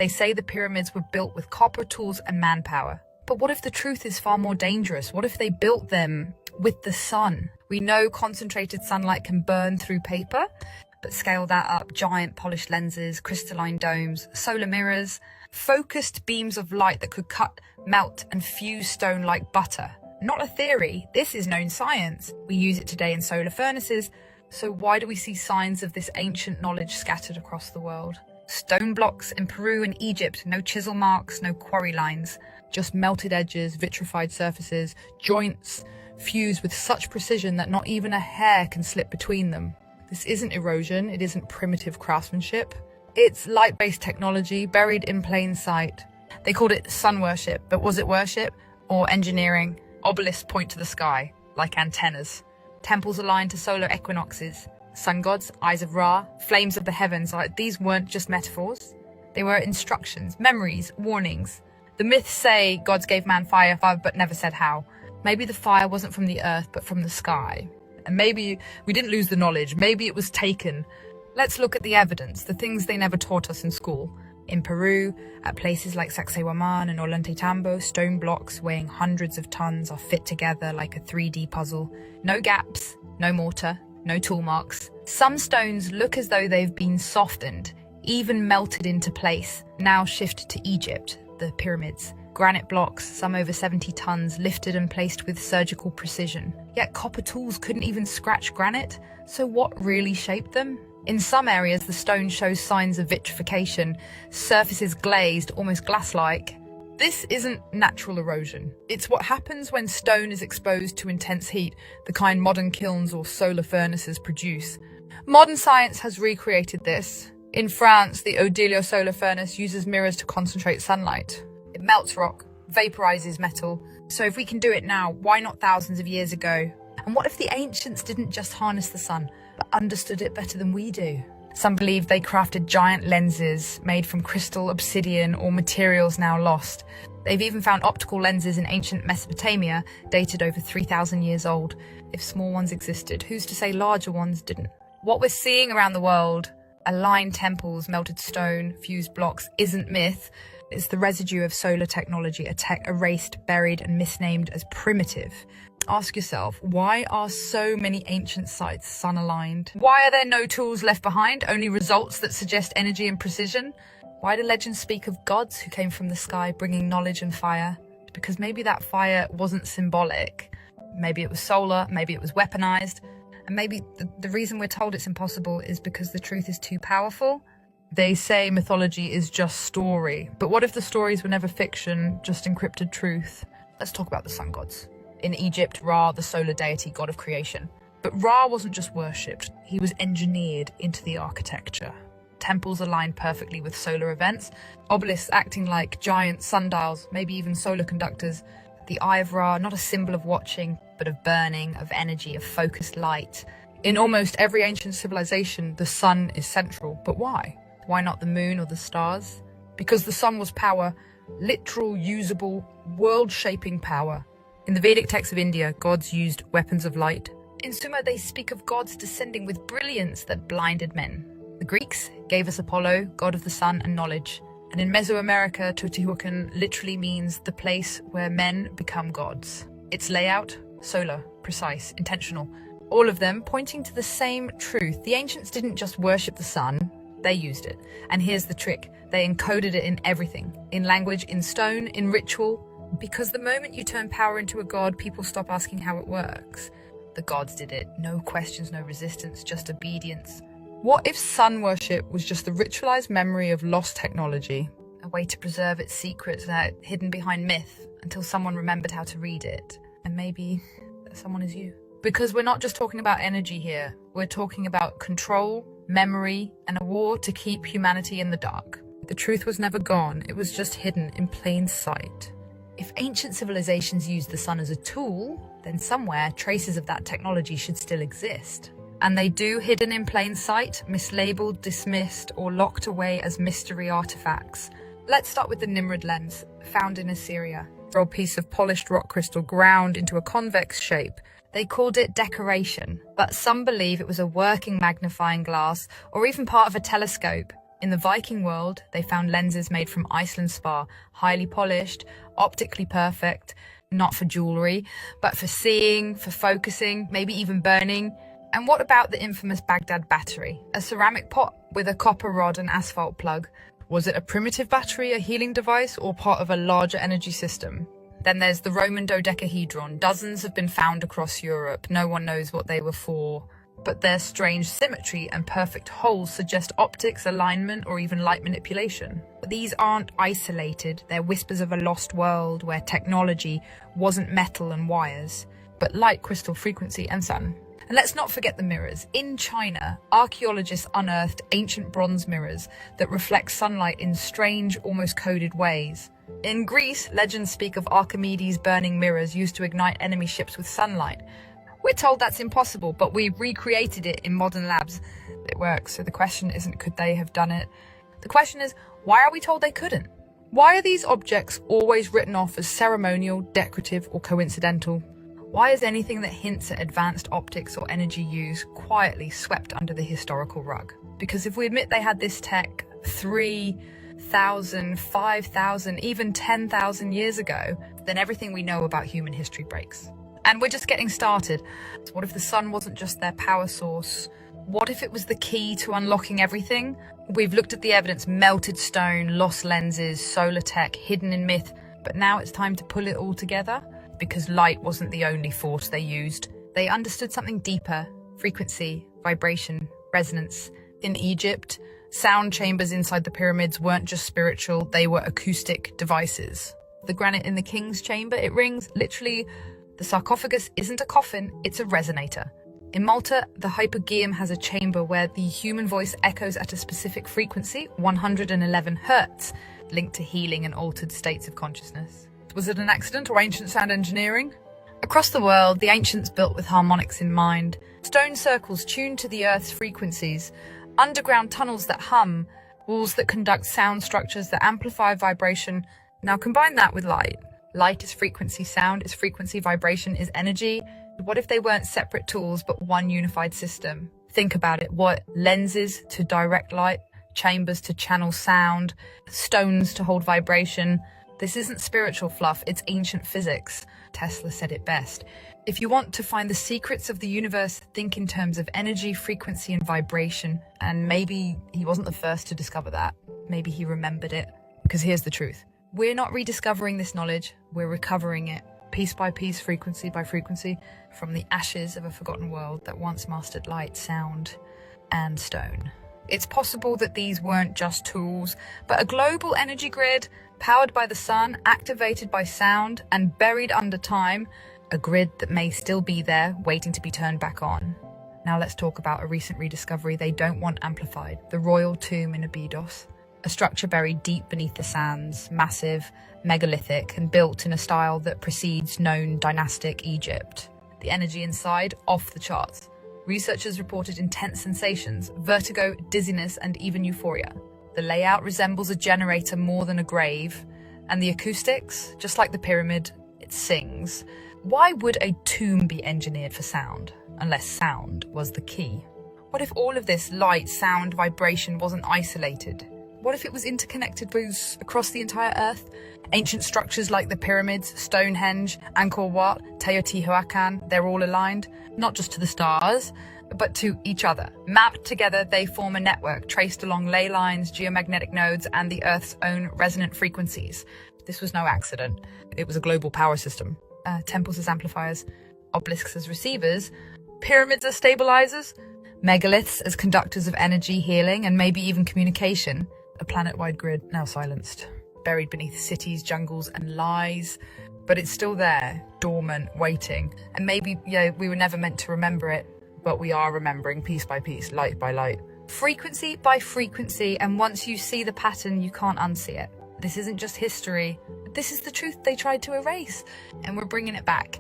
They say the pyramids were built with copper tools and manpower. But what if the truth is far more dangerous? What if they built them with the sun? We know concentrated sunlight can burn through paper, but scale that up, giant polished lenses, crystalline domes, solar mirrors, focused beams of light that could cut, melt, and fuse stone like butter. Not a theory, this is known science. We use it today in solar furnaces, so why do we see signs of this ancient knowledge scattered across the world? Stone blocks in Peru and Egypt, no chisel marks, no quarry lines, just melted edges, vitrified surfaces, joints fused with such precision that not even a hair can slip between them. This isn't erosion, it isn't primitive craftsmanship. It's light-based technology buried in plain sight. They called it sun worship, but was it worship or engineering? Obelisks point to the sky, like antennas. Temples aligned to solar equinoxes. Sun gods, eyes of Ra, flames of the heavens, like these weren't just metaphors. They were instructions, memories, warnings. The myths say gods gave man fire, but never said how. Maybe the fire wasn't from the earth, but from the sky. And maybe we didn't lose the knowledge, maybe it was taken. Let's look at the evidence, the things they never taught us in school. In Peru, at places like Sacsayhuaman and Ollantaytambo, stone blocks weighing hundreds of tons are fit together like a 3D puzzle. No gaps, no mortar, no tool marks. Some stones look as though they've been softened, even melted into place. Now shift to Egypt, the pyramids. Granite blocks, some over 70 tons, lifted and placed with surgical precision. Yet copper tools couldn't even scratch granite, so what really shaped them? In some areas, the stone shows signs of vitrification, surfaces glazed, almost glass-like. This isn't natural erosion. It's what happens when stone is exposed to intense heat, the kind modern kilns or solar furnaces produce. Modern science has recreated this. In France, the Odilio solar furnace uses mirrors to concentrate sunlight. It melts rock, vaporizes metal. So if we can do it now, why not thousands of years ago? And what if the ancients didn't just harness the sun, but understood it better than we do? Some believe they crafted giant lenses made from crystal, obsidian, or materials now lost. They've even found optical lenses in ancient Mesopotamia, dated over 3,000 years old. If small ones existed, who's to say larger ones didn't? What we're seeing around the world, aligned temples, melted stone, fused blocks, isn't myth. It's the residue of solar technology, a tech erased, buried, and misnamed as primitive. Ask yourself, why are so many ancient sites sun-aligned? Why are there no tools left behind, only results that suggest energy and precision? Why do legends speak of gods who came from the sky bringing knowledge and fire? Because maybe that fire wasn't symbolic. Maybe it was solar, maybe it was weaponized, and maybe the reason we're told it's impossible is because the truth is too powerful. They say mythology is just story, but what if the stories were never fiction, just encrypted truth? Let's talk about the sun gods. In Egypt, Ra, the solar deity, god of creation. But Ra wasn't just worshipped, he was engineered into the architecture. Temples aligned perfectly with solar events, obelisks acting like giant sundials, maybe even solar conductors. The eye of Ra, not a symbol of watching, but of burning, of energy, of focused light. In almost every ancient civilization, the sun is central, but why? Why not the moon or the stars? Because the sun was power, literal, usable, world-shaping power. In the Vedic texts of India, gods used weapons of light. In Sumer, they speak of gods descending with brilliance that blinded men. The Greeks gave us Apollo, god of the sun and knowledge. And in Mesoamerica, Teotihuacan literally means the place where men become gods. Its layout, solar, precise, intentional. All of them pointing to the same truth. The ancients didn't just worship the sun, they used it. And here's the trick. They encoded it in everything. In language, in stone, in ritual. Because the moment you turn power into a god, people stop asking how it works. The gods did it. No questions, no resistance, just obedience. What if sun worship was just the ritualized memory of lost technology? A way to preserve its secrets that hidden behind myth until someone remembered how to read it. And maybe that someone is you. Because we're not just talking about energy here. We're talking about control, memory, and a war to keep humanity in the dark. The truth was never gone. It was just hidden in plain sight. If ancient civilizations used the sun as a tool, then somewhere traces of that technology should still exist. And they do, hidden in plain sight, mislabeled, dismissed, or locked away as mystery artifacts. Let's start with the Nimrod lens, found in Assyria. A piece of polished rock crystal ground into a convex shape. They called it decoration, but some believe it was a working magnifying glass or even part of a telescope. In the Viking world, they found lenses made from Iceland spar, highly polished, optically perfect, not for jewelry, but for seeing, for focusing, maybe even burning. And what about the infamous Baghdad battery? A ceramic pot with a copper rod and asphalt plug. Was it a primitive battery, a healing device, or part of a larger energy system? Then there's the Roman dodecahedron. Dozens have been found across Europe. No one knows what they were for, but their strange symmetry and perfect holes suggest optics, alignment, or even light manipulation. But these aren't isolated. They're whispers of a lost world where technology wasn't metal and wires, but light, crystal, frequency, and sun. And let's not forget the mirrors. In China, archaeologists unearthed ancient bronze mirrors that reflect sunlight in strange, almost coded ways. In Greece, legends speak of Archimedes burning mirrors used to ignite enemy ships with sunlight. We're told that's impossible, but we recreated it in modern labs. It works, so the question isn't could they have done it? The question is, why are we told they couldn't? Why are these objects always written off as ceremonial, decorative, or coincidental? Why is anything that hints at advanced optics or energy use quietly swept under the historical rug? Because if we admit they had this tech 3,000, 5,000, even 10,000 years ago, then everything we know about human history breaks. And we're just getting started. So what if the sun wasn't just their power source? What if it was the key to unlocking everything? We've looked at the evidence: melted stone, lost lenses, solar tech, hidden in myth. But now it's time to pull it all together, because light wasn't the only force they used. They understood something deeper: frequency, vibration, resonance. In Egypt, sound chambers inside the pyramids weren't just spiritual, they were acoustic devices. The granite in the king's chamber, it rings. Literally, the sarcophagus isn't a coffin, it's a resonator. In Malta, the hypogeum has a chamber where the human voice echoes at a specific frequency, 111 hertz, linked to healing and altered states of consciousness. Was it an accident or ancient sound engineering? Across the world, the ancients built with harmonics in mind. Stone circles tuned to the Earth's frequencies, underground tunnels that hum, walls that conduct sound structures that amplify vibration. Now combine that with light. Light is frequency, sound is frequency, vibration is energy. What if they weren't separate tools, but one unified system? Think about it. What? Lenses to direct light, chambers to channel sound, stones to hold vibration. This isn't spiritual fluff, it's ancient physics. Tesla said it best. If you want to find the secrets of the universe, think in terms of energy, frequency, and vibration. And maybe he wasn't the first to discover that. Maybe he remembered it. Because here's the truth. We're not rediscovering this knowledge, we're recovering it, piece by piece, frequency by frequency, from the ashes of a forgotten world that once mastered light, sound, and stone. It's possible that these weren't just tools, but a global energy grid powered by the sun, activated by sound, and buried under time, a grid that may still be there, waiting to be turned back on. Now let's talk about a recent rediscovery they don't want amplified: the royal tomb in Abydos. A structure buried deep beneath the sands, massive, megalithic, and built in a style that precedes known dynastic Egypt. The energy inside, off the charts. Researchers reported intense sensations, vertigo, dizziness, and even euphoria. The layout resembles a generator more than a grave, and the acoustics, just like the pyramid, it sings. Why would a tomb be engineered for sound, unless sound was the key? What if all of this light, sound, vibration wasn't isolated? What if it was interconnected across the entire Earth? Ancient structures like the pyramids, Stonehenge, Angkor Wat, Teotihuacan, they're all aligned, not just to the stars, but to each other. Mapped together, they form a network traced along ley lines, geomagnetic nodes, and the Earth's own resonant frequencies. This was no accident. It was a global power system. Temples as amplifiers, obelisks as receivers, pyramids as stabilizers, megaliths as conductors of energy, healing, and maybe even communication. A planet-wide grid now silenced, buried beneath cities, jungles, and lies. But it's still there, dormant, waiting. And maybe, we were never meant to remember it, but we are remembering piece by piece, light by light. Frequency by frequency, and once you see the pattern, you can't unsee it. This isn't just history. This is the truth they tried to erase, and we're bringing it back.